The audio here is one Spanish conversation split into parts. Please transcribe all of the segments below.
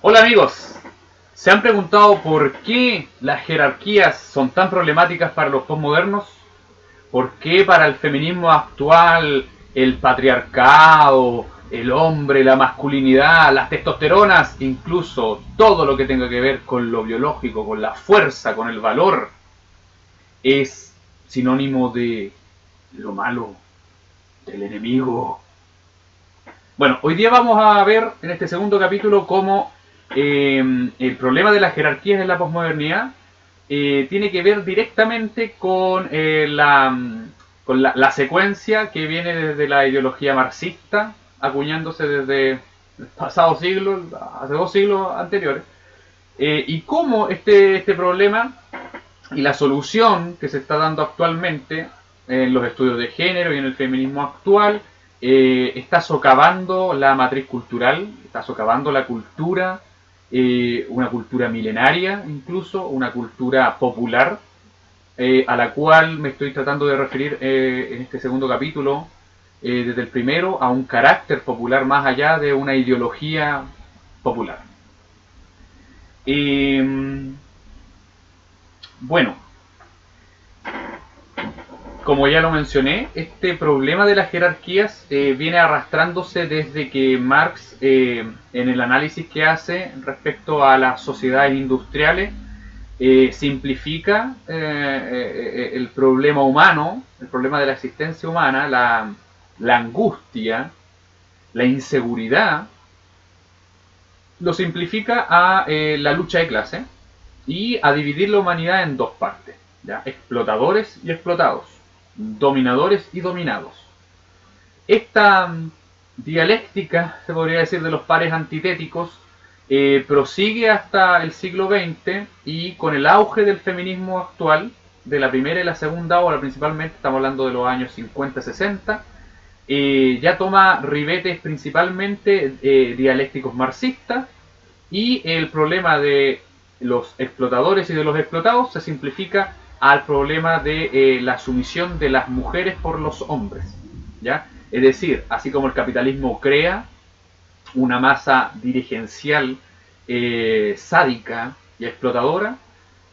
Hola amigos, ¿se han preguntado por qué las jerarquías son tan problemáticas para los postmodernos? ¿Por qué para el feminismo actual el patriarcado, el hombre, la masculinidad, las testosteronas, incluso todo lo que tenga que ver con lo biológico, con la fuerza, con el valor, es sinónimo de lo malo, del enemigo? Bueno, hoy día vamos a ver en este segundo capítulo cómo el problema de las jerarquías en la posmodernidad tiene que ver directamente con la secuencia que viene desde la ideología marxista, acuñándose desde el pasado siglo, hace 2 siglos anteriores, y cómo este problema y la solución que se está dando actualmente en los estudios de género y en el feminismo actual está socavando la matriz cultural, está socavando la cultura, una cultura milenaria incluso, una cultura popular, a la cual me estoy tratando de referir en este segundo capítulo, desde el primero, a un carácter popular más allá de una ideología popular. Bueno, como ya lo mencioné, este problema de las jerarquías viene arrastrándose desde que Marx, en el análisis que hace respecto a las sociedades industriales, simplifica el problema humano, el problema de la existencia humana, la angustia, la inseguridad, lo simplifica a la lucha de clase y a dividir la humanidad en dos partes, ¿ya? Explotadores y explotados, dominadores y dominados. Esta dialéctica, se podría decir, de los pares antitéticos prosigue hasta el siglo XX, y con el auge del feminismo actual, de la primera y la segunda ola principalmente, estamos hablando de los años 50-60, ya toma ribetes principalmente dialécticos marxistas, y el problema de los explotadores y de los explotados se simplifica al problema de la sumisión de las mujeres por los hombres, ¿ya? Es decir, así como el capitalismo crea una masa dirigencial sádica y explotadora,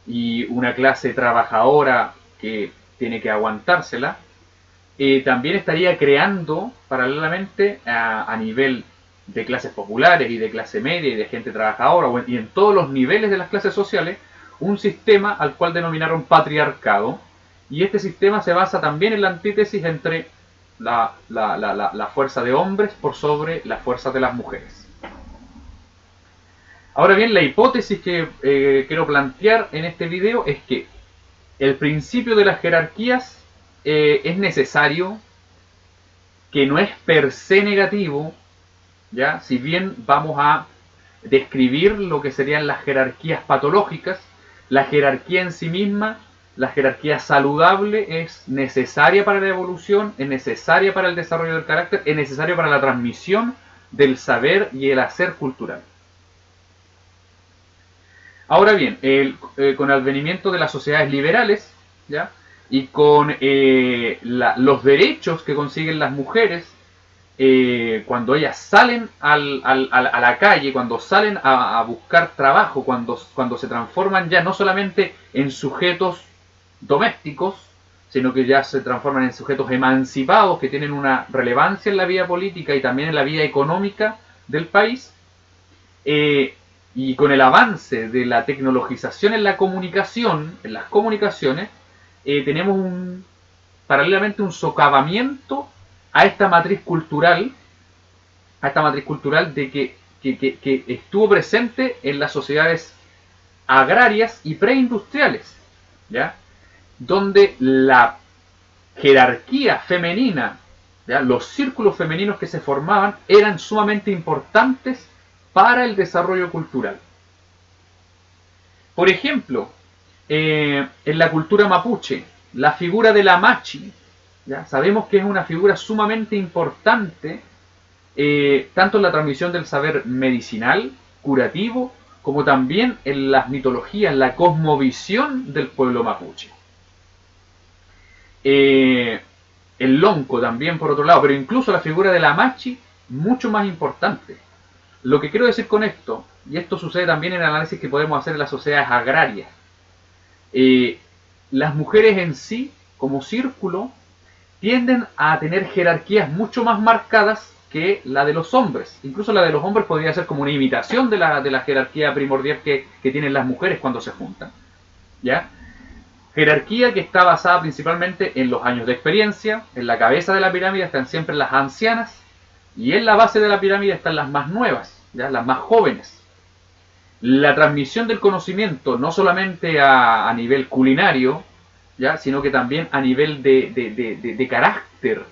y una clase trabajadora que tiene que aguantársela, también estaría creando paralelamente a nivel de clases populares y de clase media y de gente trabajadora, y en todos los niveles de las clases sociales, un sistema al cual denominaron patriarcado. Y este sistema se basa también en la antítesis entre la fuerza de hombres por sobre la fuerza de las mujeres. Ahora bien, la hipótesis que quiero plantear en este video es que el principio de las jerarquías es necesario, que no es per se negativo, ¿ya? Si bien vamos a describir lo que serían las jerarquías patológicas, la jerarquía en sí misma, la jerarquía saludable, es necesaria para la evolución, es necesaria para el desarrollo del carácter, es necesaria para la transmisión del saber y el hacer cultural. Ahora bien, con el advenimiento de las sociedades liberales, ¿ya? Y con los derechos que consiguen las mujeres, cuando ellas salen a la calle, cuando salen a buscar trabajo, cuando se transforman ya no solamente en sujetos domésticos, sino que ya se transforman en sujetos emancipados que tienen una relevancia en la vida política y también en la vida económica del país, y con el avance de la tecnologización en la comunicación, en las comunicaciones, tenemos paralelamente un socavamiento a esta matriz cultural, de que estuvo presente en las sociedades agrarias y preindustriales, ¿ya? Donde la jerarquía femenina, ¿ya? Los círculos femeninos que se formaban eran sumamente importantes para el desarrollo cultural. Por ejemplo, en la cultura mapuche, la figura de la machi, ¿ya? Sabemos que es una figura sumamente importante, tanto en la transmisión del saber medicinal, curativo, como también en las mitologías, en la cosmovisión del pueblo mapuche. El lonco también, por otro lado, pero incluso la figura de la machi, mucho más importante. Lo que quiero decir con esto y esto sucede también en el análisis que podemos hacer en las sociedades agrarias, las mujeres en sí, como círculo, tienden a tener jerarquías mucho más marcadas que la de los hombres. Incluso la de los hombres podría ser como una imitación de la jerarquía primordial que tienen las mujeres cuando se juntan. ¿Ya? Jerarquía que está basada principalmente en los años de experiencia. En la cabeza de la pirámide están siempre las ancianas y en la base de la pirámide están las más nuevas, ¿ya? Las más jóvenes. La transmisión del conocimiento, no solamente a nivel culinario, ¿ya? Sino que también a nivel de carácter,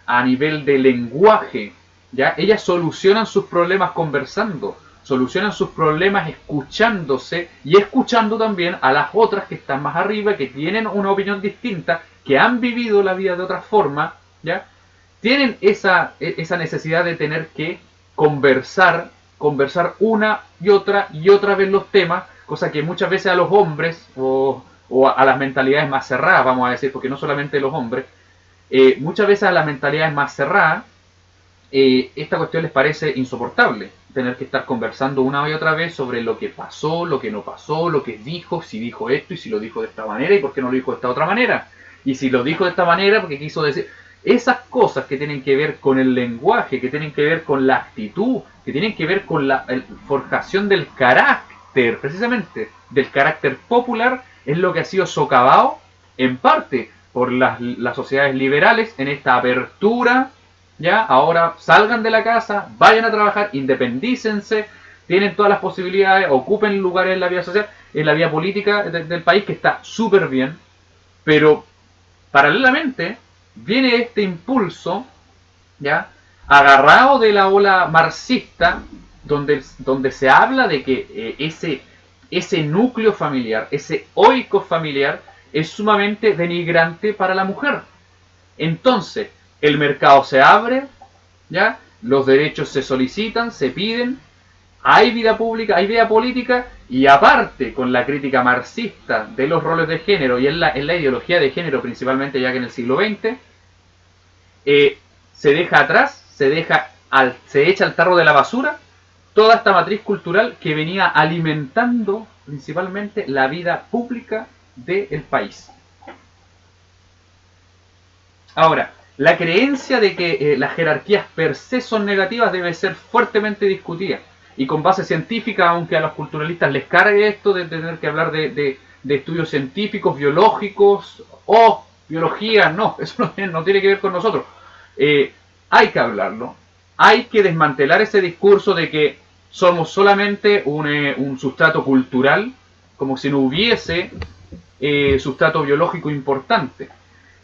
a nivel de lenguaje, ¿ya? Ellas solucionan sus problemas conversando, solucionan sus problemas escuchándose y escuchando también a las otras que están más arriba, que tienen una opinión distinta, que han vivido la vida de otra forma, ¿ya? Tienen esa necesidad de tener que conversar una y otra vez los temas, cosa que muchas veces a los hombres o a las mentalidades más cerradas, vamos a decir, porque no solamente los hombres, muchas veces a las mentalidades más cerradas, esta cuestión les parece insoportable, tener que estar conversando una y otra vez sobre lo que pasó, lo que no pasó, lo que dijo, si dijo esto y si lo dijo de esta manera y por qué no lo dijo de esta otra manera, y si lo dijo de esta manera porque quiso decir... Esas cosas que tienen que ver con el lenguaje, que tienen que ver con la actitud, que tienen que ver con la forjación del carácter, precisamente, del carácter popular, es lo que ha sido socavado, en parte, por las sociedades liberales en esta apertura, ¿ya? Ahora salgan de la casa, vayan a trabajar, independícense, tienen todas las posibilidades, ocupen lugares en la vida social, en la vida política del país, que está súper bien, pero paralelamente viene este impulso, ¿ya? Agarrado de la ola marxista, donde se habla de que ese núcleo familiar, ese oikos familiar, es sumamente denigrante para la mujer. Entonces, el mercado se abre, ¿ya? Los derechos se solicitan, se piden, hay vida pública, hay vida política, y aparte, con la crítica marxista de los roles de género y en la ideología de género, principalmente ya que en el siglo XX, se deja atrás, se echa al tarro de la basura toda esta matriz cultural que venía alimentando principalmente la vida pública del país. Ahora, la creencia de que las jerarquías per se son negativas debe ser fuertemente discutida y con base científica, aunque a los culturalistas les cargue esto de tener que hablar de estudios científicos, biológicos o biología, no, eso no tiene que ver con nosotros. Hay que hablarlo, hay que desmantelar ese discurso de que somos solamente un sustrato cultural, como si no hubiese sustrato biológico importante.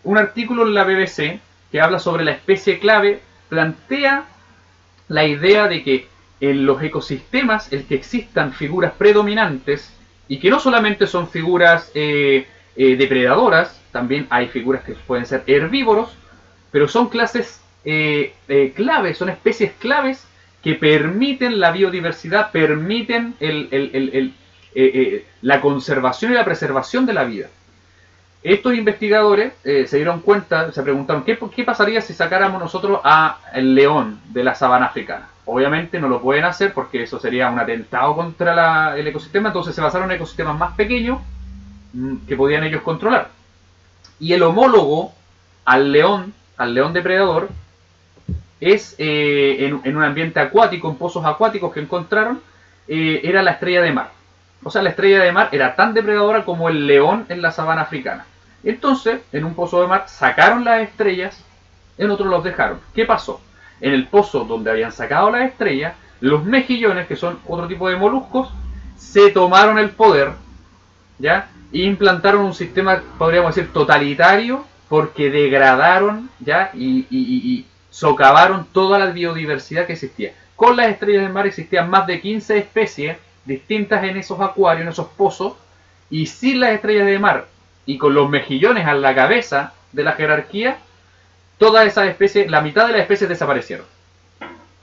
Un artículo en la BBC que habla sobre la especie clave plantea la idea de que en los ecosistemas el que existan figuras predominantes y que no solamente son figuras depredadoras, también hay figuras que pueden ser herbívoros, pero son clases claves, son especies claves que permiten la biodiversidad, permiten la conservación y la preservación de la vida. Estos investigadores se dieron cuenta, se preguntaron, ¿qué pasaría si sacáramos nosotros al león de la sabana africana? Obviamente no lo pueden hacer porque eso sería un atentado contra el ecosistema, entonces se basaron en ecosistemas más pequeños que podían ellos controlar. Y el homólogo al león depredador es en un ambiente acuático, en pozos acuáticos que encontraron, era la estrella de mar. O sea, la estrella de mar era tan depredadora como el león en la sabana africana. Entonces, en un pozo de mar sacaron las estrellas, en otro los dejaron. ¿Qué pasó? En el pozo donde habían sacado las estrellas, los mejillones, que son otro tipo de moluscos, se tomaron el poder, ¿ya? E implantaron un sistema, podríamos decir, totalitario, porque degradaron, ¿ya? Y socavaron toda la biodiversidad que existía. Con las estrellas del mar existían más de 15 especies distintas en esos acuarios, en esos pozos, y sin las estrellas de mar y con los mejillones a la cabeza de la jerarquía, todas esas especies, la mitad de las especies desaparecieron.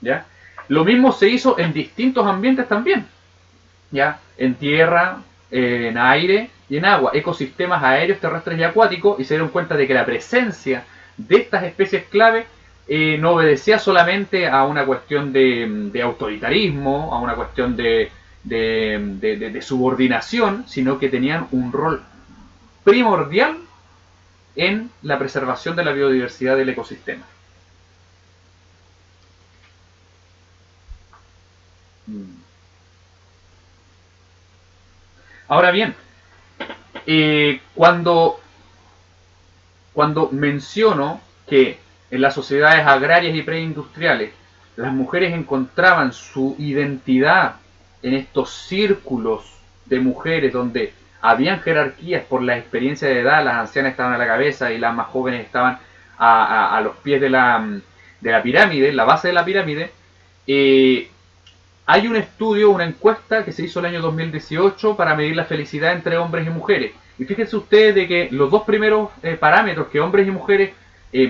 ¿Ya? Lo mismo se hizo en distintos ambientes también, ¿ya? En tierra, en aire y en agua, ecosistemas aéreos, terrestres y acuáticos, y se dieron cuenta de que la presencia de estas especies clave no obedecía solamente a una cuestión de autoritarismo, a una cuestión de de subordinación, sino que tenían un rol primordial en la preservación de la biodiversidad del ecosistema. Ahora bien, cuando menciono que en las sociedades agrarias y preindustriales las mujeres encontraban su identidad en estos círculos de mujeres donde habían jerarquías por la experiencia de edad, las ancianas estaban a la cabeza y las más jóvenes estaban a los pies de la pirámide, la base de la pirámide. Hay un estudio, una encuesta que se hizo el año 2018 para medir la felicidad entre hombres y mujeres. Y fíjense ustedes de que los dos primeros parámetros que hombres y mujeres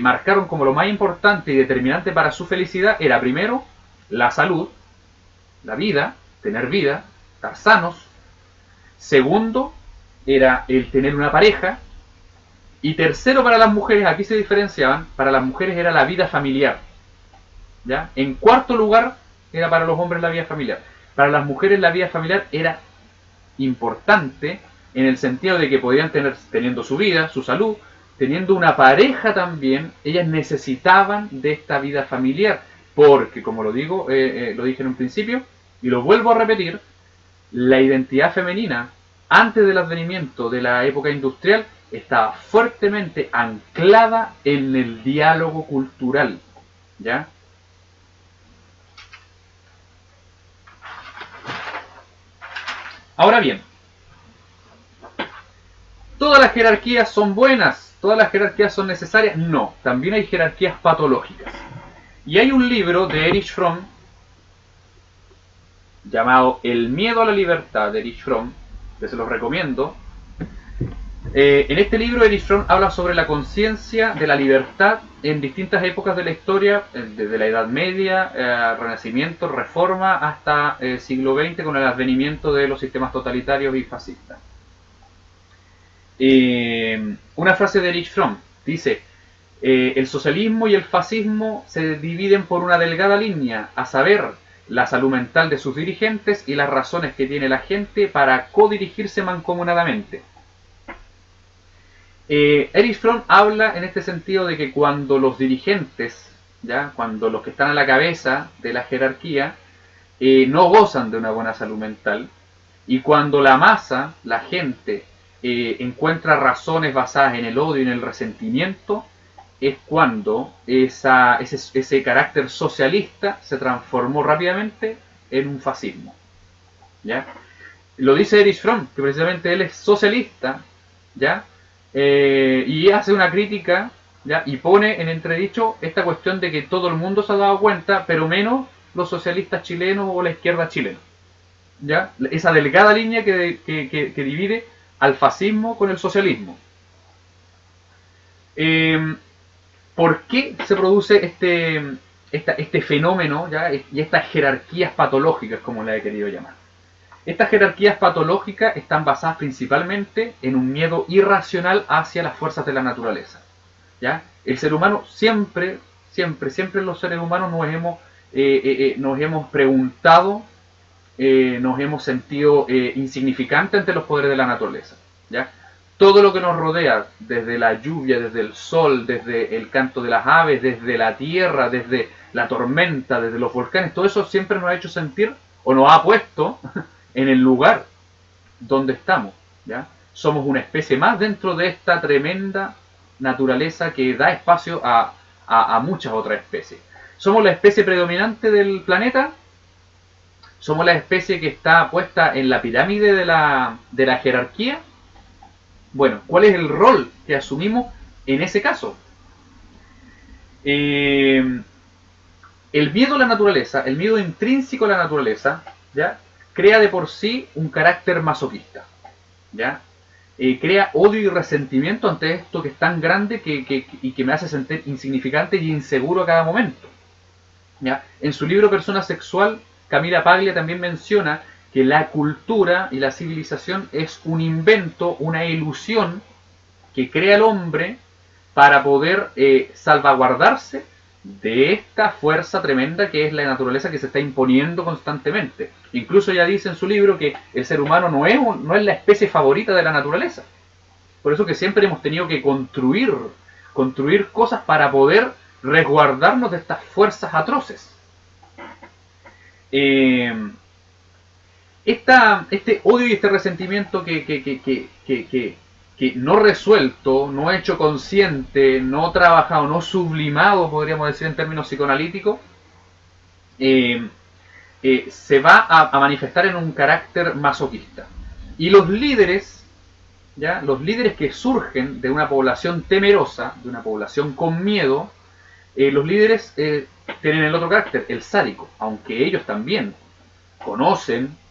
marcaron como lo más importante y determinante para su felicidad era primero la salud, la vida, tener vida, estar sanos. Segundo era el tener una pareja. Y tercero para las mujeres, aquí se diferenciaban, para las mujeres era la vida familiar. ¿Ya? En cuarto lugar era para los hombres la vida familiar. Para las mujeres la vida familiar era importante en el sentido de que podían tener, teniendo su vida, su salud, teniendo una pareja también, ellas necesitaban de esta vida familiar, porque como lo digo, lo dije en un principio, y lo vuelvo a repetir, la identidad femenina, antes del advenimiento de la época industrial, estaba fuertemente anclada en el diálogo cultural, ¿ya? Ahora bien, ¿todas las jerarquías son buenas? ¿Todas las jerarquías son necesarias? No, también hay jerarquías patológicas. Y hay un libro de Erich Fromm llamado El miedo a la libertad, de Erich Fromm, que se los recomiendo. En este libro Erich Fromm habla sobre la conciencia de la libertad en distintas épocas de la historia, desde la Edad Media, Renacimiento, Reforma, hasta el siglo XX con el advenimiento de los sistemas totalitarios y fascistas. Una frase de Erich Fromm dice: el socialismo y el fascismo se dividen por una delgada línea, a saber, la salud mental de sus dirigentes y las razones que tiene la gente para codirigirse mancomunadamente. Erich Fromm habla en este sentido de que cuando los dirigentes, ¿ya? Cuando los que están a la cabeza de la jerarquía no gozan de una buena salud mental, y cuando la masa, la gente, encuentra razones basadas en el odio y en el resentimiento, es cuando ese carácter socialista se transformó rápidamente en un fascismo, ¿ya? Lo dice Erich Fromm, que precisamente él es socialista, ¿ya? Y hace una crítica, ¿ya? Y pone en entredicho esta cuestión de que todo el mundo se ha dado cuenta, pero menos los socialistas chilenos o la izquierda chilena, ¿ya? Esa delgada línea que divide al fascismo con el socialismo. ¿Por qué se produce este fenómeno, ¿ya? Y estas jerarquías patológicas, como la he querido llamar? Estas jerarquías patológicas están basadas principalmente en un miedo irracional hacia las fuerzas de la naturaleza, ¿ya? El ser humano siempre los seres humanos nos hemos preguntado, nos hemos sentido insignificantes ante los poderes de la naturaleza, ¿ya? Todo lo que nos rodea, desde la lluvia, desde el sol, desde el canto de las aves, desde la tierra, desde la tormenta, desde los volcanes, todo eso siempre nos ha hecho sentir o nos ha puesto en el lugar donde estamos, ¿ya? Somos una especie más dentro de esta tremenda naturaleza que da espacio a muchas otras especies. ¿Somos la especie predominante del planeta? ¿Somos la especie que está puesta en la pirámide de la jerarquía? Bueno, ¿cuál es el rol que asumimos en ese caso? El miedo a la naturaleza, el miedo intrínseco a la naturaleza, ¿ya? Crea de por sí un carácter masoquista, ¿ya? Crea odio y resentimiento ante esto que es tan grande y que me hace sentir insignificante y inseguro a cada momento, ¿ya? En su libro Persona Sexual, Camila Paglia también menciona que la cultura y la civilización es un invento, una ilusión que crea el hombre para poder salvaguardarse de esta fuerza tremenda que es la naturaleza que se está imponiendo constantemente. Incluso ella dice en su libro que el ser humano no es la especie favorita de la naturaleza. Por eso que siempre hemos tenido que construir cosas para poder resguardarnos de estas fuerzas atroces. Este odio y este resentimiento que no resuelto, no hecho consciente, no trabajado, no sublimado, podríamos decir en términos psicoanalíticos, se va a manifestar en un carácter masoquista. Y los líderes, ¿ya? Los líderes que surgen de una población temerosa, de una población con miedo, los líderes tienen el otro carácter, el sádico, aunque ellos también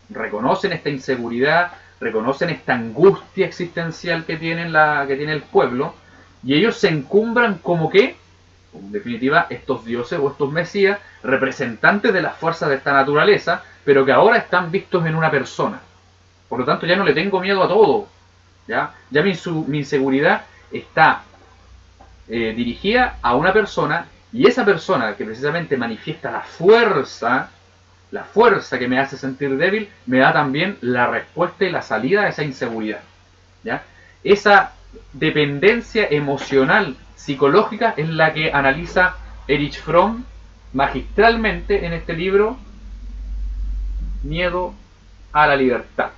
reconocen esta inseguridad, reconocen esta angustia existencial que tiene el pueblo, y ellos se encumbran como que, en definitiva, estos dioses o estos mesías, representantes de las fuerzas de esta naturaleza, pero que ahora están vistos en una persona. Por lo tanto, ya no le tengo miedo a todo. Ya mi inseguridad está dirigida a una persona, y esa persona que precisamente manifiesta la fuerza que me hace sentir débil, me da también la respuesta y la salida a esa inseguridad. ¿Ya? Esa dependencia emocional, psicológica, es la que analiza Erich Fromm magistralmente en este libro, Miedo a la libertad.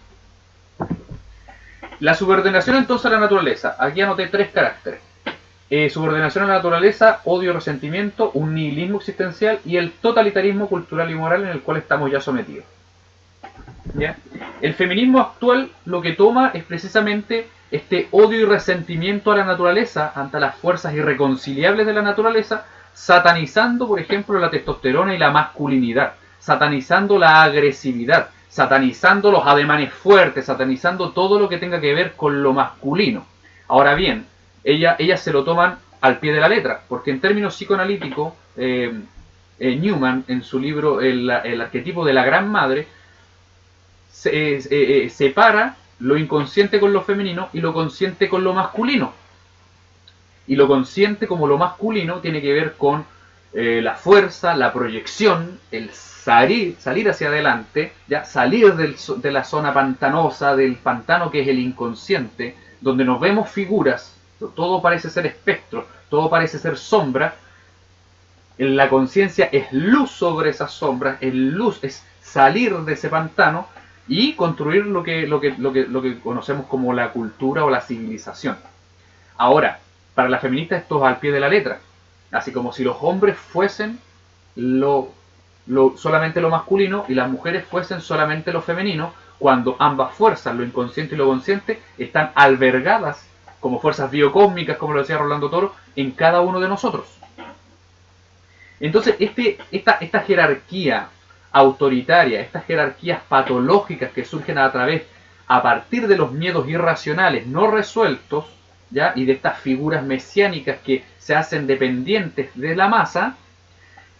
La subordinación entonces a la naturaleza. Aquí anoté 3 caracteres. Subordinación a la naturaleza, odio, resentimiento, un nihilismo existencial y el totalitarismo cultural y moral en el cual estamos ya sometidos. ¿Ya? El feminismo actual lo que toma es precisamente este odio y resentimiento a la naturaleza, ante las fuerzas irreconciliables de la naturaleza, satanizando, por ejemplo, la testosterona y la masculinidad, satanizando la agresividad, satanizando los ademanes fuertes, satanizando todo lo que tenga que ver con lo masculino. Ahora bien, ellas se lo toman al pie de la letra, porque en términos psicoanalíticos, Newman, en su libro El arquetipo de la gran madre, separa lo inconsciente con lo femenino y lo consciente con lo masculino. Y lo consciente como lo masculino tiene que ver con la fuerza, la proyección, el salir hacia adelante, ¿ya? Salir de la zona pantanosa, del pantano que es el inconsciente, donde nos vemos figuras. Todo parece ser espectro, todo parece ser sombra. La conciencia es luz sobre esas sombras, es salir de ese pantano y construir lo que conocemos como la cultura o la civilización. Ahora, para las feministas esto es al pie de la letra, así como si los hombres fuesen solamente lo masculino y las mujeres fuesen solamente lo femenino, cuando ambas fuerzas, lo inconsciente y lo consciente, están albergadas como fuerzas biocósmicas, como lo decía Rolando Toro, en cada uno de nosotros. Entonces, esta jerarquía autoritaria, estas jerarquías patológicas que surgen a partir de los miedos irracionales no resueltos, ¿ya? Y de estas figuras mesiánicas que se hacen dependientes de la masa,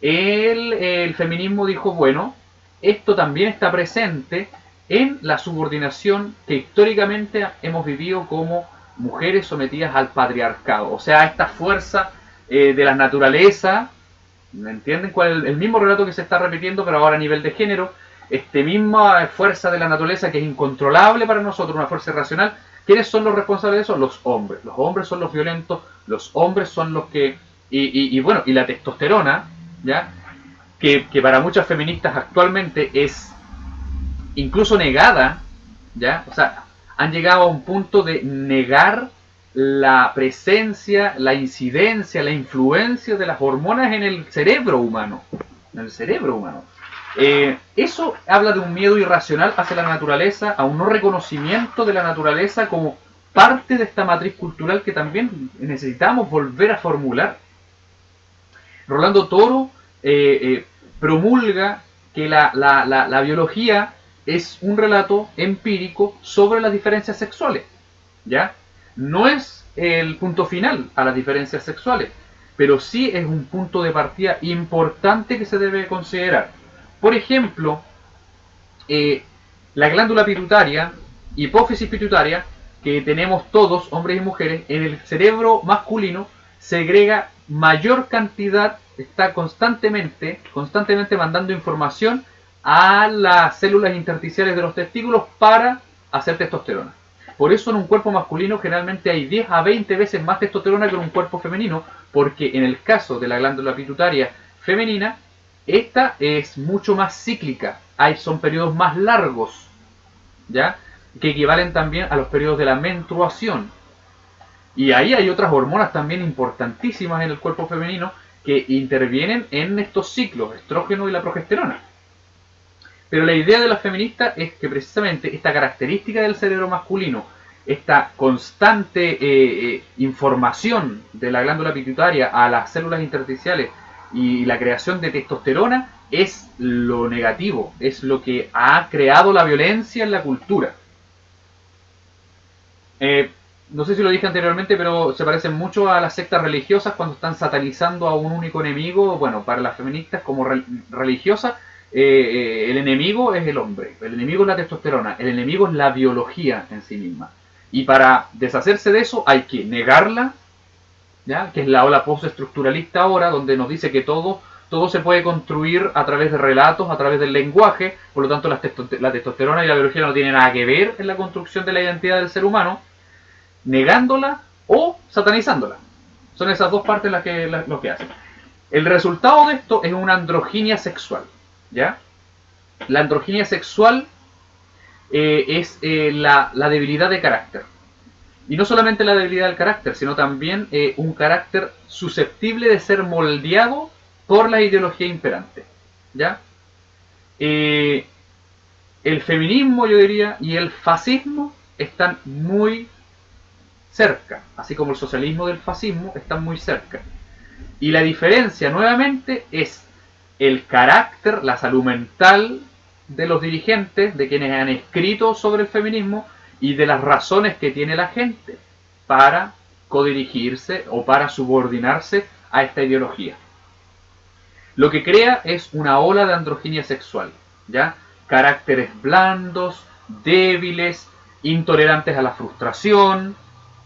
el feminismo dijo, bueno, esto también está presente en la subordinación que históricamente hemos vivido como mujeres sometidas al patriarcado. O sea, esta fuerza de la naturaleza, ¿me entienden? ¿Cuál es el mismo relato que se está repitiendo, pero ahora a nivel de género? Misma fuerza de la naturaleza que es incontrolable para nosotros, una fuerza irracional. ¿Quiénes son los responsables de eso? Los hombres. Los hombres son los violentos, los hombres son los que... Y la testosterona, ¿ya? Que para muchas feministas actualmente es incluso negada, ¿ya? O sea, han llegado a un punto de negar la presencia, la incidencia, la influencia de las hormonas en el cerebro humano. Eso habla de un miedo irracional hacia la naturaleza, a un no reconocimiento de la naturaleza como parte de esta matriz cultural que también necesitamos volver a formular. Rolando Toro promulga que la biología es un relato empírico sobre las diferencias sexuales, ¿ya? No es el punto final a las diferencias sexuales, pero sí es un punto de partida importante que se debe considerar. Por ejemplo, la glándula pituitaria, hipófisis pituitaria, que tenemos todos, hombres y mujeres, en el cerebro masculino segrega mayor cantidad está constantemente mandando información a las células intersticiales de los testículos para hacer testosterona. Por eso en un cuerpo masculino generalmente hay 10 a 20 veces más testosterona que en un cuerpo femenino, porque en el caso de la glándula pituitaria femenina, esta es mucho más cíclica. Son periodos más largos, ¿ya? Que equivalen también a los periodos de la menstruación. Y ahí hay otras hormonas también importantísimas en el cuerpo femenino que intervienen en estos ciclos, estrógeno y la progesterona. Pero la idea de las feministas es que precisamente esta característica del cerebro masculino, esta constante información de la glándula pituitaria a las células intersticiales y la creación de testosterona es lo negativo, es lo que ha creado la violencia en la cultura. No sé si lo dije anteriormente, pero se parecen mucho a las sectas religiosas cuando están satanizando a un único enemigo. Bueno, para las feministas como religiosas, el enemigo es el hombre, el enemigo es la testosterona, el enemigo es la biología en sí misma. Y para deshacerse de eso hay que negarla, ¿ya? Que es la ola postestructuralista ahora, donde nos dice que todo se puede construir a través de relatos, a través del lenguaje, por lo tanto la testosterona y la biología no tienen nada que ver en la construcción de la identidad del ser humano, negándola o satanizándola. Son esas dos partes lo que hacen. El resultado de esto es una androginia sexual, ¿ya? La androginia sexual es la debilidad de carácter. Y no solamente la debilidad del carácter, sino también un carácter susceptible de ser moldeado por la ideología imperante, ¿ya? El feminismo, yo diría, y el fascismo están muy cerca, así como el socialismo del fascismo están muy cerca. Y la diferencia, nuevamente, es el carácter, la salud mental de los dirigentes, de quienes han escrito sobre el feminismo, y de las razones que tiene la gente para codirigirse o para subordinarse a esta ideología. Lo que crea es una ola de androginia sexual, ¿ya? Caracteres blandos, débiles, intolerantes a la frustración,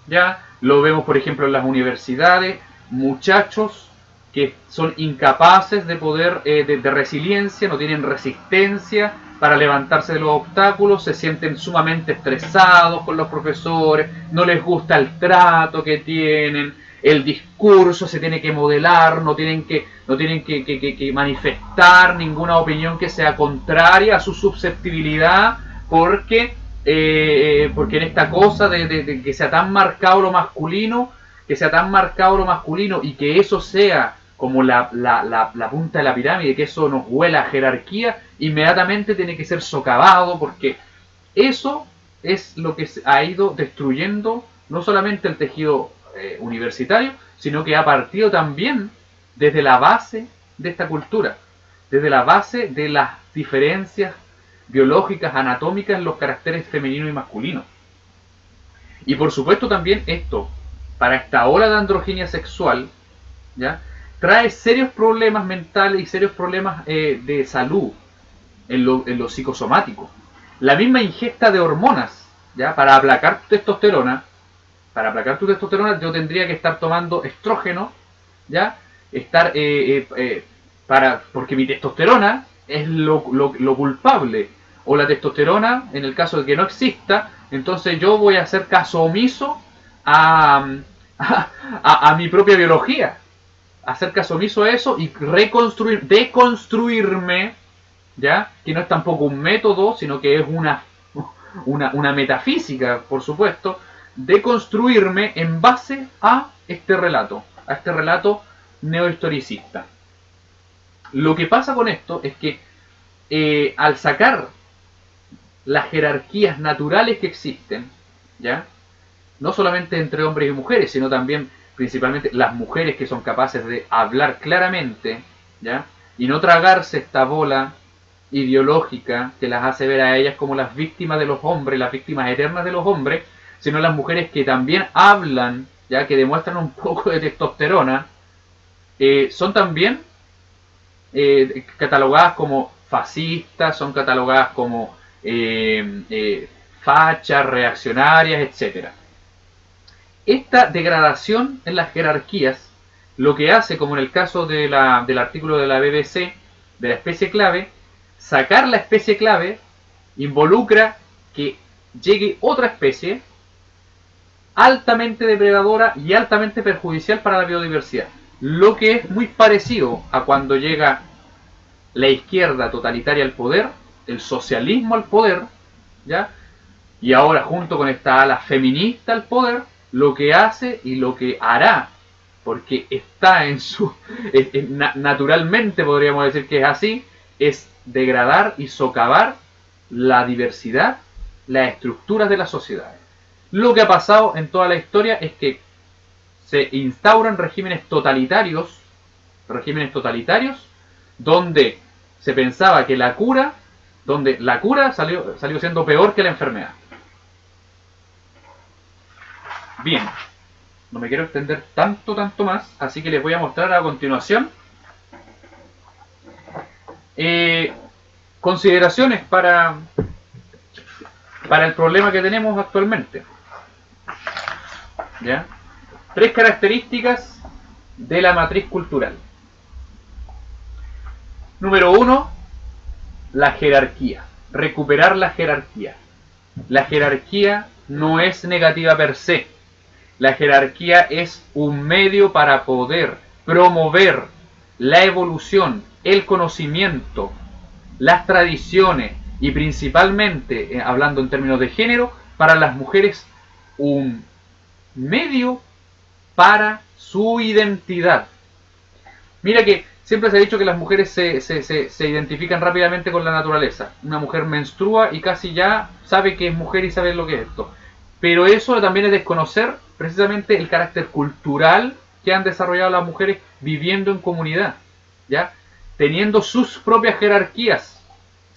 ¿ya? Lo vemos, por ejemplo, en las universidades, muchachos que son incapaces de poder, de resiliencia, no tienen resistencia para levantarse de los obstáculos, se sienten sumamente estresados con los profesores, no les gusta el trato que tienen, el discurso se tiene que modelar, no tienen que manifestar ninguna opinión que sea contraria a su susceptibilidad, porque en esta cosa de que sea tan marcado lo masculino, y que eso sea como la punta de la pirámide, que eso nos huela a jerarquía, inmediatamente tiene que ser socavado, porque eso es lo que ha ido destruyendo no solamente el tejido universitario, sino que ha partido también desde la base de esta cultura, desde la base de las diferencias biológicas, anatómicas en los caracteres femenino y masculino. Y por supuesto también esto, para esta ola de androginia sexual, ¿ya?, trae serios problemas mentales y serios problemas de salud en lo psicosomático. La misma ingesta de hormonas, ¿ya?, para aplacar tu testosterona, yo tendría que estar tomando estrógeno, ¿ya?, porque mi testosterona es lo culpable, o la testosterona, en el caso de que no exista, entonces yo voy a hacer caso omiso a mi propia biología, hacer caso omiso a eso y deconstruirme, ¿ya?, que no es tampoco un método, sino que es una metafísica, por supuesto, deconstruirme en base a este relato neohistoricista. Lo que pasa con esto es que al sacar las jerarquías naturales que existen, ¿ya?, no solamente entre hombres y mujeres, sino también principalmente las mujeres que son capaces de hablar claramente, ¿ya?, y no tragarse esta bola ideológica que las hace ver a ellas como las víctimas de los hombres, las víctimas eternas de los hombres, sino las mujeres que también hablan, ya que demuestran un poco de testosterona, son también catalogadas como fascistas, son catalogadas como fachas, reaccionarias, etc. Esta degradación en las jerarquías lo que hace, como en el caso del artículo de la BBC, de la especie clave, sacar la especie clave involucra que llegue otra especie altamente depredadora y altamente perjudicial para la biodiversidad. Lo que es muy parecido a cuando llega la izquierda totalitaria al poder, el socialismo al poder, ¿ya? Y ahora junto con esta ala feminista al poder, lo que hace y lo que hará, porque está en su... naturalmente podríamos decir que es así, es degradar y socavar la diversidad, las estructuras de las sociedades. Lo que ha pasado en toda la historia es que se instauran regímenes totalitarios, donde se pensaba que la cura salió siendo peor que la enfermedad. Bien, no me quiero extender tanto más, así que les voy a mostrar a continuación consideraciones para el problema que tenemos actualmente. ¿Ya? 3 características de la matriz cultural. Número 1, la jerarquía. Recuperar la jerarquía. La jerarquía no es negativa per se. La jerarquía es un medio para poder promover la evolución, el conocimiento, las tradiciones y principalmente, hablando en términos de género, para las mujeres un medio para su identidad. Mira que siempre se ha dicho que las mujeres se identifican rápidamente con la naturaleza. Una mujer menstrua y casi ya sabe que es mujer y sabe lo que es esto. Pero eso también es desconocer precisamente el carácter cultural que han desarrollado las mujeres viviendo en comunidad, ¿ya? Teniendo sus propias jerarquías,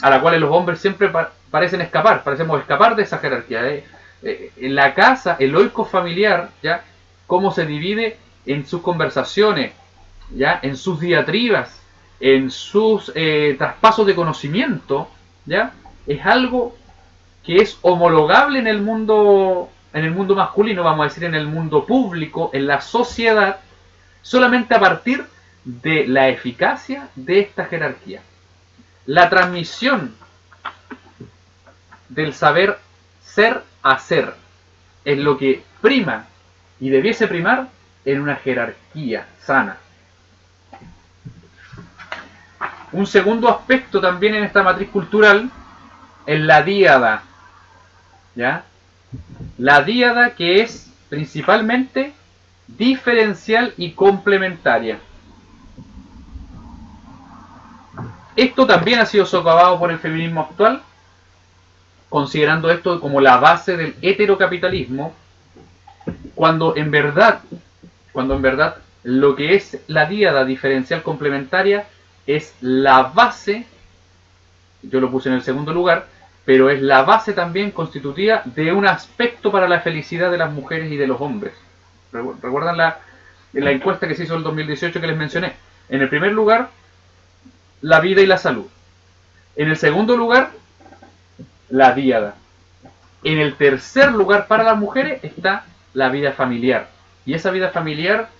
a las cuales los hombres siempre parecemos escapar de esa jerarquía. En la casa, el oikos familiar, ¿ya? Cómo se divide en sus conversaciones, ¿ya? En sus diatribas, en sus traspasos de conocimiento, ¿ya? Es algo que es homologable en el mundo masculino, vamos a decir, en el mundo público, en la sociedad, solamente a partir de la eficacia de esta jerarquía. La transmisión del saber ser a ser es lo que prima y debiese primar en una jerarquía sana. Un segundo aspecto también en esta matriz cultural es la díada, ¿ya? La díada, que es principalmente diferencial y complementaria. Esto también ha sido socavado por el feminismo actual, considerando esto como la base del heterocapitalismo, cuando en verdad lo que es la díada diferencial complementaria es la base, yo lo puse en el segundo lugar, pero es la base también constitutiva de un aspecto para la felicidad de las mujeres y de los hombres. ¿Recuerdan la encuesta que se hizo en el 2018 que les mencioné? En el primer lugar, la vida y la salud. En el segundo lugar, la díada. En el tercer lugar para las mujeres está la vida familiar. Y esa vida familiar,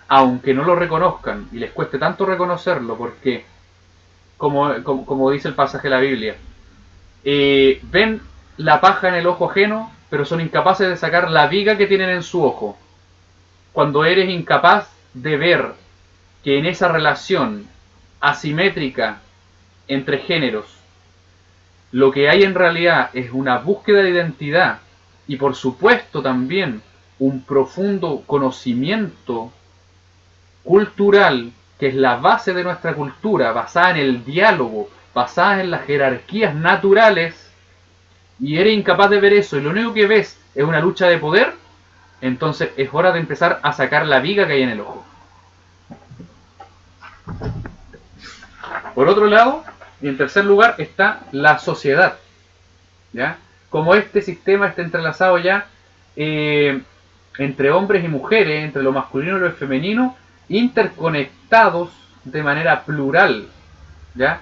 aunque no lo reconozcan y les cueste tanto reconocerlo, porque, como dice el pasaje de la Biblia, ven la paja en el ojo ajeno, pero son incapaces de sacar la viga que tienen en su ojo. Cuando eres incapaz de ver que en esa relación asimétrica entre géneros, lo que hay en realidad es una búsqueda de identidad y por supuesto también un profundo conocimiento cultural, que es la base de nuestra cultura, basada en el diálogo, basada en las jerarquías naturales, y eres incapaz de ver eso y lo único que ves es una lucha de poder, entonces es hora de empezar a sacar la viga que hay en el ojo. Por otro lado, y en tercer lugar, está la sociedad, ¿ya? Como este sistema está entrelazado ya entre hombres y mujeres, entre lo masculino y lo femenino, interconectados de manera plural, ¿ya?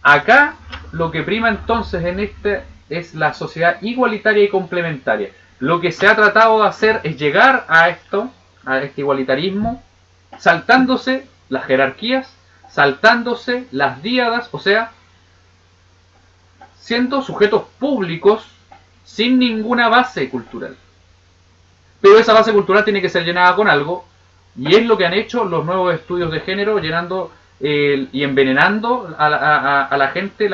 Acá lo que prima entonces en este es la sociedad igualitaria y complementaria. Lo que se ha tratado de hacer es llegar a esto, a este igualitarismo, saltándose las jerarquías, saltándose las díadas, o sea, siendo sujetos públicos sin ninguna base cultural. Pero esa base cultural tiene que ser llenada con algo, y es lo que han hecho los nuevos estudios de género, llenando y envenenando a la gente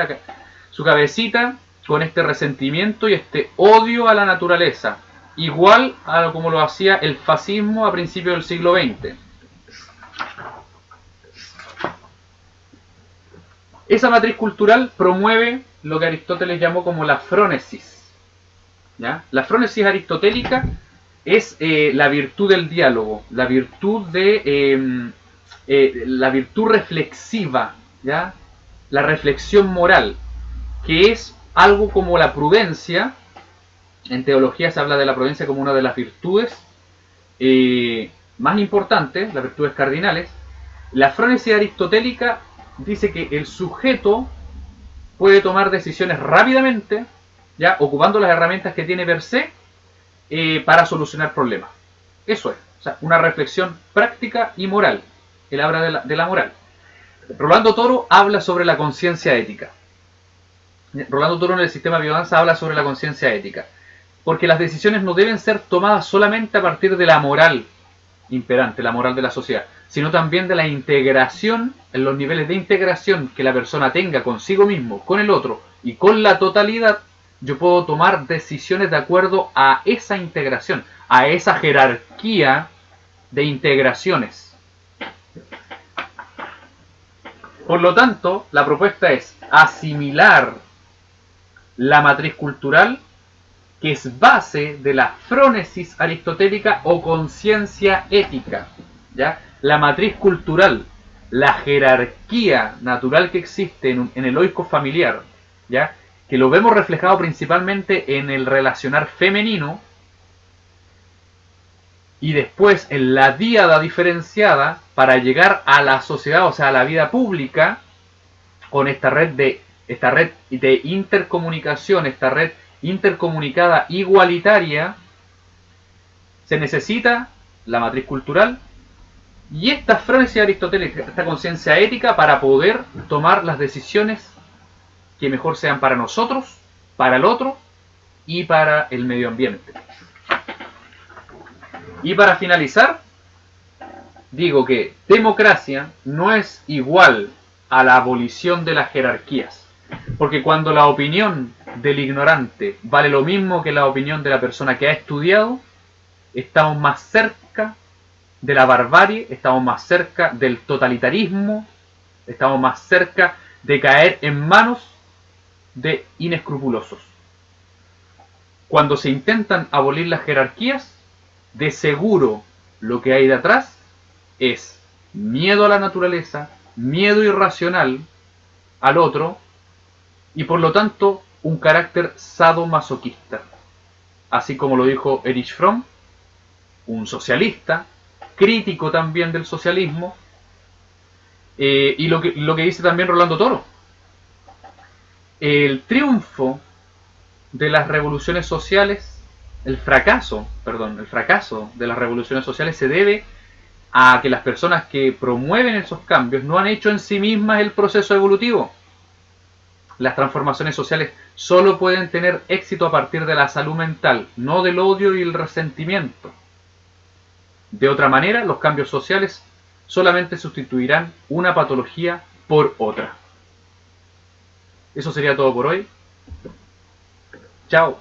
su cabecita con este resentimiento y este odio a la naturaleza, igual a como lo hacía el fascismo a principios del siglo XX. Esa matriz cultural promueve lo que Aristóteles llamó como la frónesis. ¿Ya? La frónesis aristotélica es la virtud del diálogo, la virtud la virtud reflexiva, ¿ya? La reflexión moral, que es algo como la prudencia. En teología se habla de la prudencia como una de las virtudes más importantes, las virtudes cardinales. La frónesis aristotélica dice que el sujeto puede tomar decisiones rápidamente, ya ocupando las herramientas que tiene per se, para solucionar problemas. Eso es, o sea, una reflexión práctica y moral. Él habla de la moral. Rolando Toro habla sobre la conciencia ética. Rolando Toro en el sistema biodanza habla sobre la conciencia ética. Porque las decisiones no deben ser tomadas solamente a partir de la moral imperante, la moral de la sociedad, sino también de la integración, en los niveles de integración que la persona tenga consigo mismo, con el otro y con la totalidad. Yo puedo tomar decisiones de acuerdo a esa integración, a esa jerarquía de integraciones. Por lo tanto, la propuesta es asimilar la matriz cultural, que es base de la frónesis aristotélica o conciencia ética, ¿ya? La matriz cultural, la jerarquía natural que existe en el oikos familiar, ¿ya? Que lo vemos reflejado principalmente en el relacionar femenino, y después en la díada diferenciada para llegar a la sociedad, o sea, a la vida pública, con esta red de intercomunicación, esta red intercomunicada igualitaria. Se necesita la matriz cultural y esta frónesis aristotélica, esta conciencia ética, para poder tomar las decisiones que mejor sean para nosotros, para el otro y para el medio ambiente. Y para finalizar, digo que democracia no es igual a la abolición de las jerarquías, porque cuando la opinión del ignorante vale lo mismo que la opinión de la persona que ha estudiado, estamos más cerca de la barbarie, estamos más cerca del totalitarismo, estamos más cerca de caer en manos de inescrupulosos. Cuando se intentan abolir las jerarquías, de seguro lo que hay detrás es miedo a la naturaleza, miedo irracional al otro y por lo tanto un carácter sadomasoquista. Así como lo dijo Erich Fromm, un socialista, crítico también del socialismo, y lo que dice también Rolando Toro. El triunfo de las revoluciones sociales, el fracaso de las revoluciones sociales se debe a que las personas que promueven esos cambios no han hecho en sí mismas el proceso evolutivo. Las transformaciones sociales solo pueden tener éxito a partir de la salud mental, no del odio y el resentimiento. De otra manera, los cambios sociales solamente sustituirán una patología por otra. Eso sería todo por hoy. Chao.